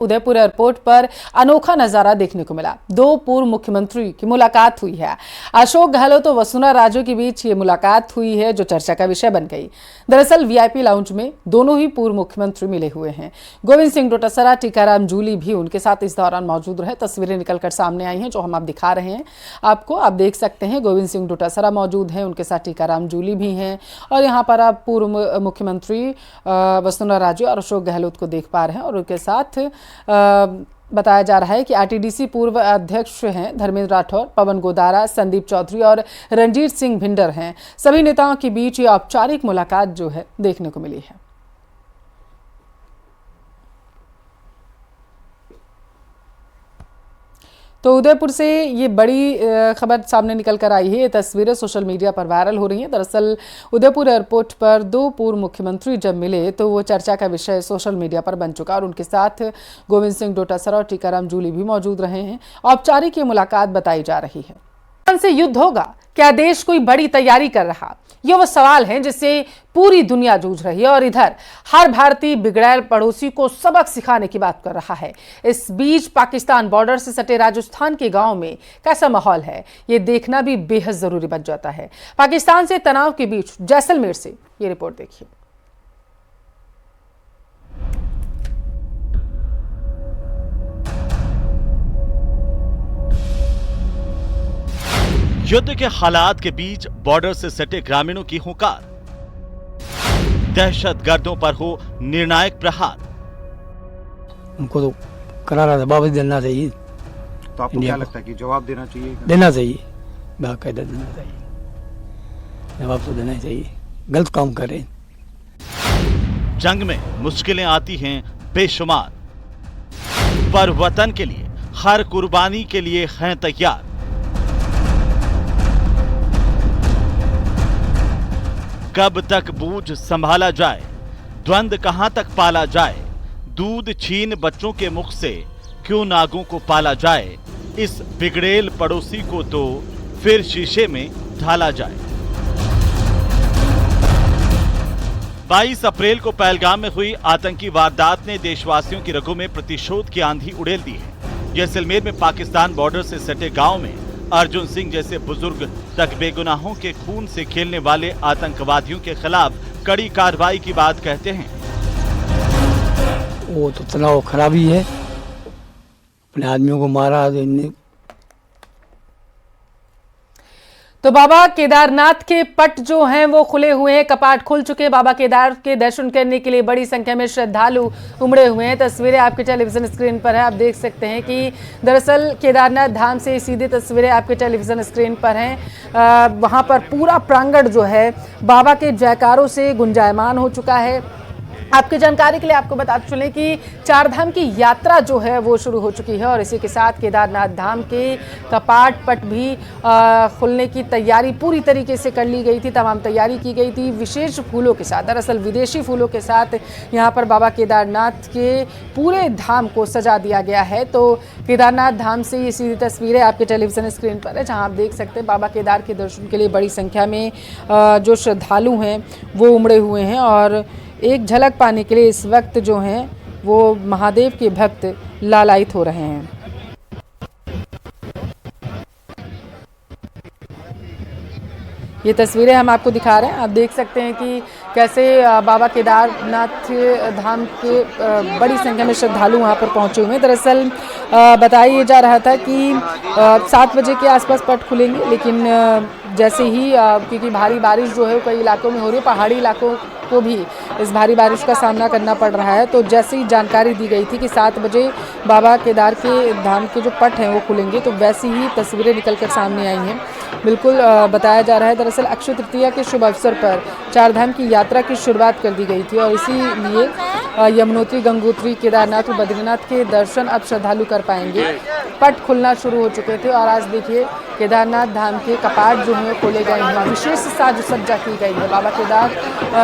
Udaipur airport पर अनोखा नजारा देखने को मिला। दो पूर्व मुख्यमंत्री की मुलाकात हुई है। अशोक गहलोत और वसुंधरा राजे के बीच ये मुलाकात हुई है, जो चर्चा का विषय बन गई। दरअसल वीआईपी लाउंज में दोनों ही पूर्व मुख्यमंत्री मिले हुए हैं। गोविंद सिंह डोटासरा, टीकाराम जूली भी उनके साथ इस दौरान मौजूद रहे। तस्वीरें निकलकर सामने आई हैं, जो हम आप दिखा रहे हैं आपको। आप देख सकते हैं गोविंद सिंह डोटासरा मौजूद हैं, उनके साथ टीकाराम जूली भी हैं, और यहाँ पर आप पूर्व मुख्यमंत्री वसुंधरा राजे और अशोक गहलोत को देख पा रहे हैं। और उनके साथ बताया जा रहा है कि आरटीडीसी पूर्व अध्यक्ष हैं धर्मेंद्र राठौर, पवन गोदारा, संदीप चौधरी और रणजीत सिंह भिंडर हैं। सभी नेताओं के बीच ये औपचारिक मुलाकात जो है देखने को मिली है। तो उदयपुर से ये बड़ी खबर सामने निकल कर आई है। ये तस्वीरें सोशल मीडिया पर वायरल हो रही हैं। दरअसल उदयपुर एयरपोर्ट पर दो पूर्व मुख्यमंत्री जब मिले तो वो चर्चा का विषय सोशल मीडिया पर बन चुका, और उनके साथ गोविंद सिंह डोटासरा और टीकाराम जूली भी मौजूद रहे हैं। औपचारिक ये मुलाकात बताई जा रही है। से युद्ध होगा क्या? देश कोई बड़ी तैयारी कर रहा? ये वो सवाल है जिससे पूरी दुनिया जूझ रही है, और इधर हर भारतीय बिगड़ैल पड़ोसी को सबक सिखाने की बात कर रहा है। इस बीच पाकिस्तान बॉर्डर से सटे राजस्थान के गांव में कैसा माहौल है, ये देखना भी बेहद जरूरी बन जाता है। पाकिस्तान से तनाव के बीच जैसलमेर से ये रिपोर्ट देखिए। युद्ध के हालात के बीच बॉर्डर से सटे ग्रामीणों की हुंकार, दहशतगर्दों पर हो निर्णायक प्रहार। उनको तो करारा जवाब देना चाहिए। तो आपको क्या लगता है कि जवाब देना चाहिए? देना चाहिए, बाकायदा देना चाहिए, जवाब तो देना चाहिए। गलत काम करें। जंग में मुश्किलें आती हैं बेशुमार, पर वतन के लिए हर कुर्बानी के लिए हैं तैयार। कब तक बोझ संभाला जाए, द्वंद कहां तक पाला जाए, दूध छीन बच्चों के मुख से क्यों नागों को पाला जाए, इस बिगड़ेल पड़ोसी को तो फिर शीशे में ढाला जाए। 22 अप्रैल को पहलगाम में हुई आतंकी वारदात ने देशवासियों की रगों में प्रतिशोध की आंधी उड़ेल दी है। जैसलमेर में पाकिस्तान बॉर्डर से सटे गांव में अर्जुन सिंह जैसे बुजुर्ग तक बेगुनाहों के खून से खेलने वाले आतंकवादियों के खिलाफ कड़ी कार्रवाई की बात कहते हैं। वो तो तनाव खराबी है, अपने आदमियों को मारा। तो बाबा केदारनाथ के पट जो हैं वो खुले हुए हैं, कपाट खुल चुके हैं। बाबा केदार के दर्शन करने के लिए बड़ी संख्या में श्रद्धालु उमड़े हुए हैं। तस्वीरें आपके टेलीविजन स्क्रीन पर है। आप देख सकते हैं कि दरअसल केदारनाथ धाम से सीधी तस्वीरें आपके टेलीविजन स्क्रीन पर हैं। वहां पर पूरा प्रांगण जो है बाबा के जयकारों से गुंजायमान हो चुका है। आपकी जानकारी के लिए आपको बता चलें कि चार धाम की यात्रा जो है वो शुरू हो चुकी है, और इसी के साथ केदारनाथ धाम के कपाट पट भी खुलने की तैयारी पूरी तरीके से कर ली गई थी। तमाम तैयारी की गई थी विशेष फूलों के साथ, दरअसल विदेशी फूलों के साथ यहाँ पर बाबा केदारनाथ के पूरे धाम को सजा दिया गया है। तो केदारनाथ धाम से ये सीधी तस्वीरें आपके टेलीविजन स्क्रीन पर है, जहाँ आप देख सकते हैं बाबा केदार के दर्शन के लिए बड़ी संख्या में जो श्रद्धालु हैं वो उमड़े हुए हैं। और एक झलक पाने के लिए इस वक्त जो हैं वो महादेव के भक्त लालायित हो रहे हैं। ये तस्वीरें हम आपको दिखा रहे हैं। आप देख सकते हैं कि कैसे बाबा केदारनाथ धाम के बड़ी संख्या में श्रद्धालु वहाँ पर पहुँचे हुए हैं। दरअसल बताया जा रहा था कि 7 बजे के आसपास पट खुलेंगे, लेकिन जैसे ही क्योंकि भारी बारिश जो है कई इलाकों में हो रही है, पहाड़ी इलाकों को भी इस भारी बारिश का सामना करना पड़ रहा है, तो जैसे ही जानकारी दी गई थी कि 7 बजे बाबा केदार के धाम के जो पट हैं वो खुलेंगे, तो वैसी ही तस्वीरें निकलकर सामने आई हैं। बिल्कुल बताया जा रहा है दरअसल अक्षय तृतीया के शुभ अवसर पर चार धाम की यात्रा की शुरुआत कर दी गई थी, और इसीलिए यमुनोत्री, गंगोत्री, केदारनाथ और बद्रीनाथ के दर्शन अब श्रद्धालु कर पाएंगे। पट खुलना शुरू हो चुके थे, और आज देखिए केदारनाथ धाम के कपाट जो हैं खोले गए हैं। विशेष साज सज्जा की गई है। बाबा केदार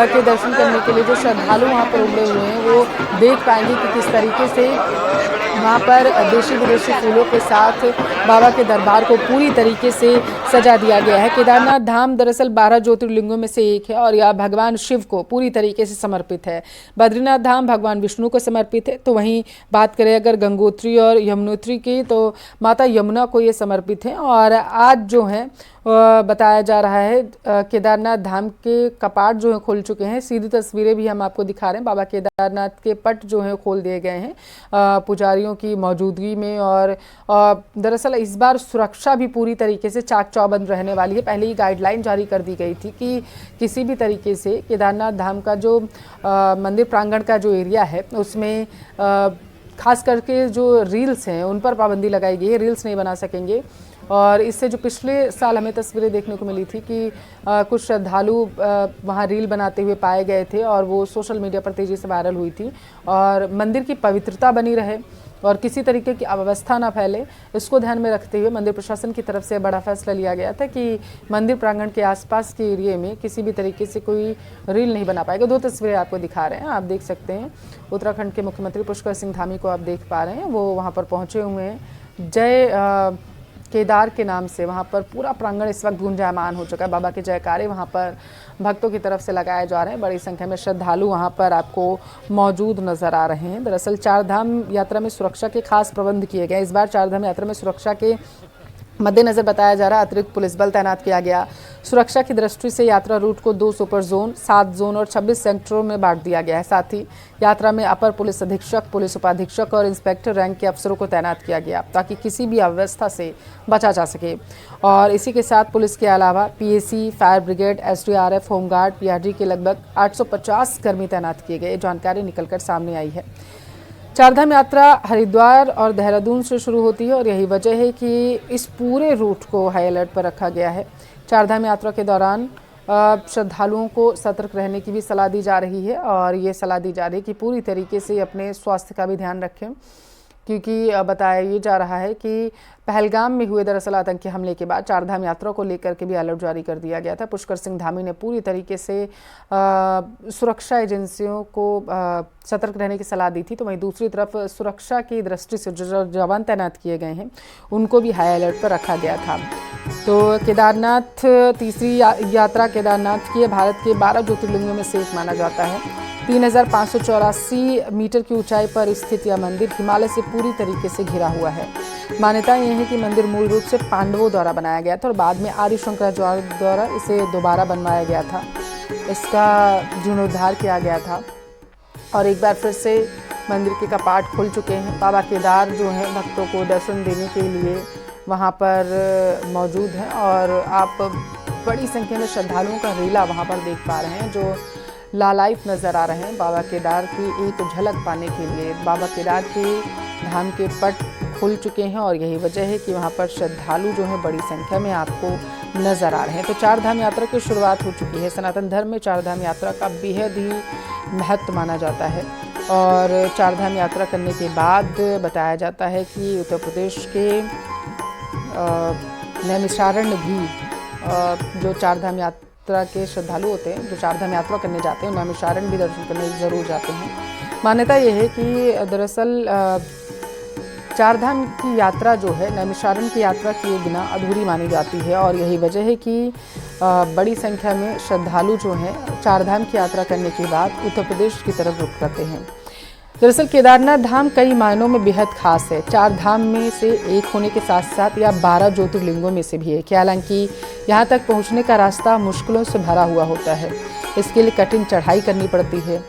के दर्शन करने के लिए जो श्रद्धालु वहाँ पर उमड़े हुए हैं वो देख पाएंगे कि किस तरीके से वहाँ पर देशी विदेशी फूलों के साथ बाबा के दरबार को पूरी तरीके से सजा दिया गया है। केदारनाथ धाम दरअसल 12 ज्योतिर्लिंगों में से एक है और यह भगवान शिव को पूरी तरीके से समर्पित है। बद्रीनाथ धाम भगवान विष्णु को समर्पित है। तो वहीं बात करें अगर गंगोत्री और यमुनोत्री की, तो माता यमुना को ये समर्पित है। और आज जो है बताया जा रहा है केदारनाथ धाम के कपाट जो है खुल चुके हैं। सीधी तस्वीरें भी हम आपको दिखा रहे हैं। बाबा केदारनाथ के पट जो है खोल दिए गए हैं पुजारियों की मौजूदगी में। और दरअसल इस बार सुरक्षा भी पूरी तरीके से चाक चौबंद रहने वाली है। पहले ही गाइडलाइन जारी कर दी गई थी कि किसी भी तरीके से केदारनाथ धाम का जो मंदिर प्रांगण का जो एरिया है उसमें खास करके जो रील्स हैं उन पर पाबंदी लगाई गई है। रील्स नहीं बना सकेंगे। और इससे जो पिछले साल हमें तस्वीरें देखने को मिली थी कि कुछ श्रद्धालु वहाँ रील बनाते हुए पाए गए थे और वो सोशल मीडिया पर तेज़ी से वायरल हुई थी। और मंदिर की पवित्रता बनी रहे और किसी तरीके की अव्यवस्था ना फैले, इसको ध्यान में रखते हुए मंदिर प्रशासन की तरफ से बड़ा फैसला लिया गया था कि मंदिर प्रांगण के आसपास के एरिया में किसी भी तरीके से कोई रील नहीं बना पाएगा। 2 तस्वीरें आपको दिखा रहे हैं, आप देख सकते हैं। उत्तराखंड के मुख्यमंत्री पुष्कर सिंह धामी को आप देख पा रहे हैं, वो वहाँ पर पहुँचे हुए हैं। जय केदार के नाम से वहाँ पर पूरा प्रांगण इस वक्त गुंजायमान हो चुका है। बाबा के जयकारे वहाँ पर भक्तों की तरफ से लगाए जा रहे हैं। बड़ी संख्या में श्रद्धालु वहाँ पर आपको मौजूद नजर आ रहे हैं। दरअसल चारधाम यात्रा में सुरक्षा के खास प्रबंध किए गए। इस बार चारधाम यात्रा में सुरक्षा के मद्देनजर बताया जा रहा है अतिरिक्त पुलिस बल तैनात किया गया। सुरक्षा की दृष्टि से यात्रा रूट को 2 सुपर जोन, 7 जोन और 26 सेक्टरों में बांट दिया गया है। साथ ही यात्रा में अपर पुलिस अधीक्षक, पुलिस उपाधीक्षक और इंस्पेक्टर रैंक के अफसरों को तैनात किया गया ताकि किसी भी अव्यवस्था से बचा जा सके। और इसी के साथ पुलिस के अलावा PAC, fire brigade, SDRF, home guard, PRD के लगभग 850 कर्मी तैनात किए गए। जानकारी निकलकर सामने आई है। चारधाम यात्रा हरिद्वार और देहरादून से शुरू होती है और यही वजह है कि इस पूरे रूट को हाई अलर्ट पर रखा गया है। चारधाम यात्रा के दौरान श्रद्धालुओं को सतर्क रहने की भी सलाह दी जा रही है और ये सलाह दी जा रही है कि पूरी तरीके से अपने स्वास्थ्य का भी ध्यान रखें, क्योंकि बताया ये जा रहा है कि पहलगाम में हुए दरअसल आतंकी हमले के बाद चारधाम यात्रा को लेकर के भी अलर्ट जारी कर दिया गया था। पुष्कर सिंह धामी ने पूरी तरीके से सुरक्षा एजेंसियों को सतर्क रहने की सलाह दी थी। तो वहीं दूसरी तरफ सुरक्षा की दृष्टि से जो जवान तैनात किए गए हैं उनको भी हाई अलर्ट पर रखा गया था। तो केदारनाथ तीसरी यात्रा केदारनाथ की भारत के 12 ज्योतिर्लिंगों में से एक माना जाता है। 3584 मीटर की ऊंचाई पर स्थित यह मंदिर हिमालय से पूरी तरीके से घिरा हुआ है। मान्यता यह है कि मंदिर मूल रूप से पांडवों द्वारा बनाया गया था और बाद में आदि शंकराचार्य द्वारा इसे दोबारा बनवाया गया था। इसका जीर्णोद्धार किया गया था और एक बार फिर से मंदिर के कपाट खुल चुके हैं। बाबा केदार जो हैं भक्तों को दर्शन देने के लिए वहाँ पर मौजूद हैं और आप बड़ी संख्या में श्रद्धालुओं का रेला वहाँ पर देख पा रहे हैं जो लालायित नज़र आ रहे हैं बाबा केदार की एक झलक पाने के लिए। बाबा केदार के धाम के पट खुल चुके हैं और यही वजह है कि वहाँ पर श्रद्धालु जो हैं बड़ी संख्या में आपको नज़र आ रहे हैं। तो चारधाम यात्रा की शुरुआत हो चुकी है। सनातन धर्म में चारधाम यात्रा का बेहद ही महत्व माना जाता है और चारधाम यात्रा करने के बाद बताया जाता है कि उत्तर प्रदेश के नैमिषारण्य भी जो चारधाम यात्रा के श्रद्धालु होते हैं, जो चारधाम यात्रा करने जाते हैं, नैमिषारण्य भी दर्शन करने ज़रूर जाते हैं। मान्यता यह है कि दरअसल चारधाम की यात्रा जो है नैमिषारण्य की यात्रा किए बिना अधूरी मानी जाती है और यही वजह है कि बड़ी संख्या में श्रद्धालु जो हैं चारधाम की यात्रा करने के बाद उत्तर प्रदेश की तरफ रुख करते हैं। दरअसल केदारनाथ धाम कई मायनों में बेहद खास है। 4 धाम में से एक होने के साथ साथ यह 12 ज्योतिर्लिंगों में से भी है। हालांकि यहाँ तक पहुँचने का रास्ता मुश्किलों से भरा हुआ होता है। इसके लिए कठिन चढ़ाई करनी पड़ती है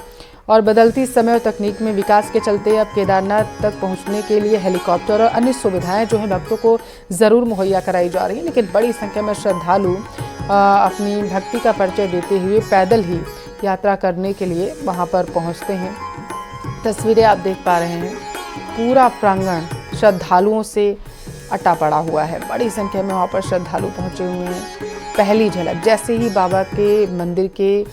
और बदलती समय और तकनीक में विकास के चलते अब केदारनाथ तक पहुँचने के लिए हेलीकॉप्टर और अन्य सुविधाएँ जो हैं भक्तों को ज़रूर मुहैया कराई जा रही हैं। लेकिन बड़ी संख्या में श्रद्धालु अपनी भक्ति का परिचय देते हुए पैदल ही यात्रा करने के लिए वहाँ पर पहुँचते हैं। तस्वीरें आप देख पा रहे हैं, पूरा प्रांगण श्रद्धालुओं से अटा पड़ा हुआ है। बड़ी संख्या में वहाँ पर श्रद्धालु पहुँचे हुए हैं। पहली झलक जैसे ही बाबा के मंदिर के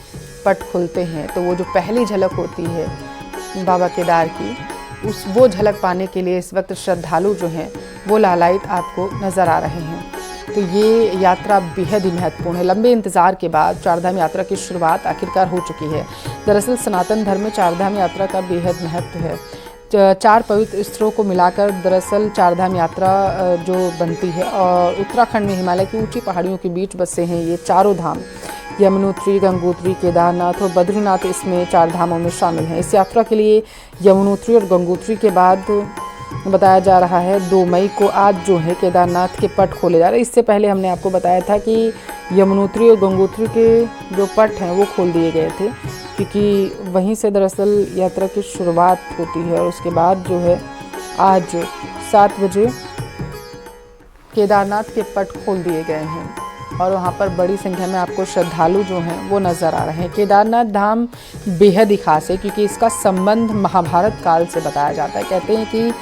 पट खुलते हैं तो वो जो पहली झलक होती है बाबा केदार की, वो झलक पाने के लिए इस वक्त श्रद्धालु जो हैं वो लालायित आपको नज़र आ रहे हैं। तो ये यात्रा बेहद ही महत्वपूर्ण है। लंबे इंतज़ार के बाद चारधाम यात्रा की शुरुआत आखिरकार हो चुकी है। दरअसल सनातन धर्म में चारधाम यात्रा का बेहद महत्व है। 4 पवित्र स्थलों को मिलाकर दरअसल चारधाम यात्रा जो बनती है, और उत्तराखंड में हिमालय की ऊंची पहाड़ियों के बीच बसे हैं ये चारों धाम, यमुनोत्री, गंगोत्री, केदारनाथ और बद्रीनाथ इसमें 4 धामों में शामिल हैं। इस यात्रा के लिए यमुनोत्री और गंगोत्री के बाद बताया जा रहा है 2 मई को आज जो है केदारनाथ के पट खोले जा रहे हैं। इससे पहले हमने आपको बताया था कि यमुनोत्री और गंगोत्री के जो पट हैं वो खोल दिए गए थे, क्योंकि वहीं से दरअसल यात्रा की शुरुआत होती है। और उसके बाद जो है आज 7 बजे केदारनाथ के पट खोल दिए गए हैं और वहाँ पर बड़ी संख्या में आपको श्रद्धालु जो हैं वो नज़र आ रहे हैं। केदारनाथ धाम बेहद ही खास है क्योंकि इसका संबंध महाभारत काल से बताया जाता है। कहते हैं कि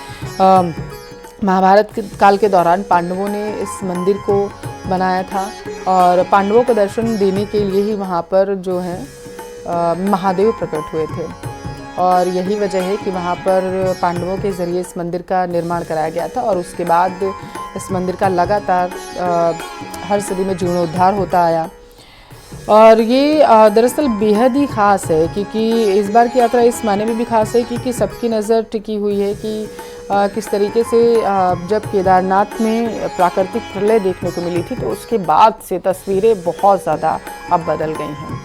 महाभारत काल के दौरान पांडवों ने इस मंदिर को बनाया था और पांडवों को दर्शन देने के लिए ही वहाँ पर जो है महादेव प्रकट हुए थे, और यही वजह है कि वहाँ पर पांडवों के ज़रिए इस मंदिर का निर्माण कराया गया था। और उसके बाद इस मंदिर का लगातार हर सदी में जीर्णोद्धार होता आया। और ये दरअसल बेहद ही ख़ास है क्योंकि इस बार की यात्रा इस मायने में भी ख़ास है क्योंकि सबकी नज़र टिकी हुई है कि किस तरीके से जब केदारनाथ में प्राकृतिक प्रलय देखने को मिली थी तो उसके बाद से तस्वीरें बहुत ज़्यादा अब बदल गई हैं।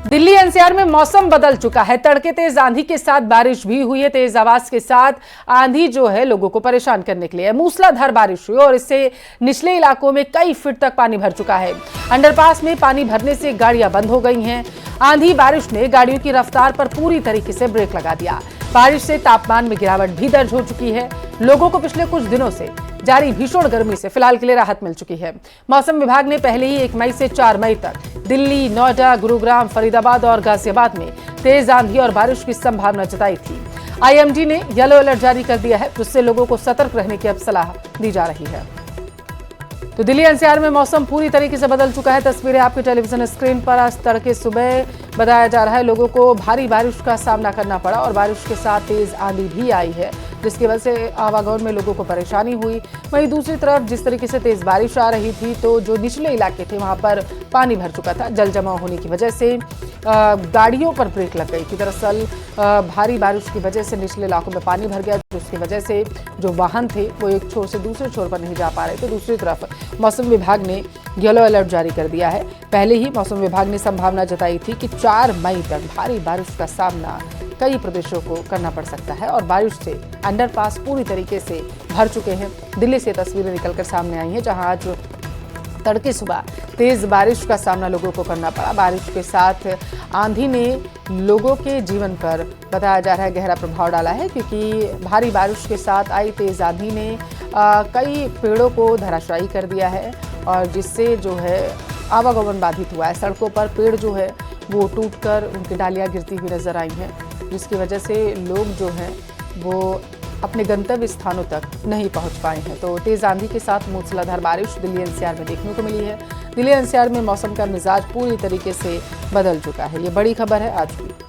दिल्ली एनसीआर में मौसम बदल चुका है। तड़के तेज आंधी के साथ बारिश भी हुई है। तेज आवाज के साथ आंधी जो है लोगों को परेशान करने के लिए मूसलाधार बारिश हुई और इससे निचले इलाकों में कई फीट तक पानी भर चुका है। अंडरपास में पानी भरने से गाड़ियां बंद हो गई हैं। आंधी बारिश ने गाड़ियों की रफ्तार पर पूरी तरीके से ब्रेक लगा दिया। बारिश से तापमान में गिरावट भी दर्ज हो चुकी है। लोगों को पिछले कुछ दिनों से जारी भीषण गर्मी से फिलहाल के लिए राहत मिल चुकी है। मौसम विभाग ने पहले ही 1 मई से 4 मई तक दिल्ली, नोएडा, गुरुग्राम, फरीदाबाद और गाजियाबाद में तेज आंधी और बारिश की संभावना जताई थी। आईएमडी ने येलो अलर्ट जारी कर दिया है, जिससे लोगों को सतर्क रहने की अब सलाह दी जा रही है। तो दिल्ली एनसीआर में मौसम पूरी तरीके से बदल चुका है। तस्वीरें आपके टेलीविजन स्क्रीन पर। आज तड़के सुबह बताया जा रहा है लोगों को भारी बारिश का सामना करना पड़ा और बारिश के साथ तेज आंधी भी आई है, जिसकी वजह से आवागमन में लोगों को परेशानी हुई। वहीं दूसरी तरफ जिस तरीके से तेज बारिश आ रही थी तो जो निचले इलाके थे वहां पर पानी भर चुका था। जल जमाव होने की वजह से गाड़ियों पर ब्रेक लग गई थी। दरअसल भारी बारिश की वजह से निचले इलाकों में पानी भर गया, जिसकी वजह से जो वाहन थे वो एक छोर से दूसरे छोर पर नहीं जा पा रहे थे। दूसरी तरफ मौसम विभाग ने येलो अलर्ट जारी कर दिया है। पहले ही मौसम विभाग ने संभावना जताई थी कि 4 मई तक भारी बारिश का सामना कई प्रदेशों को करना पड़ सकता है और बारिश से अंडरपास पूरी तरीके से भर चुके हैं। दिल्ली से तस्वीरें निकलकर सामने आई हैं, जहां आज तड़के सुबह तेज बारिश का सामना लोगों को करना पड़ा। बारिश के साथ आंधी ने लोगों के जीवन पर बताया जा रहा है गहरा प्रभाव डाला है, क्योंकि भारी बारिश के साथ आई तेज आंधी ने कई पेड़ों को धराशायी कर दिया है और जिससे जो है आवागमन बाधित हुआ है। सड़कों पर पेड़ जो है वो टूटकर उनकी डालियां गिरती हुई नजर आई हैं, जिसकी वजह से लोग जो हैं वो अपने गंतव्य स्थानों तक नहीं पहुंच पाए हैं। तो तेज आंधी के साथ मूसलाधार बारिश दिल्ली एनसीआर में देखने को मिली है। दिल्ली एनसीआर में मौसम का मिजाज पूरी तरीके से बदल चुका है। ये बड़ी खबर है आज की।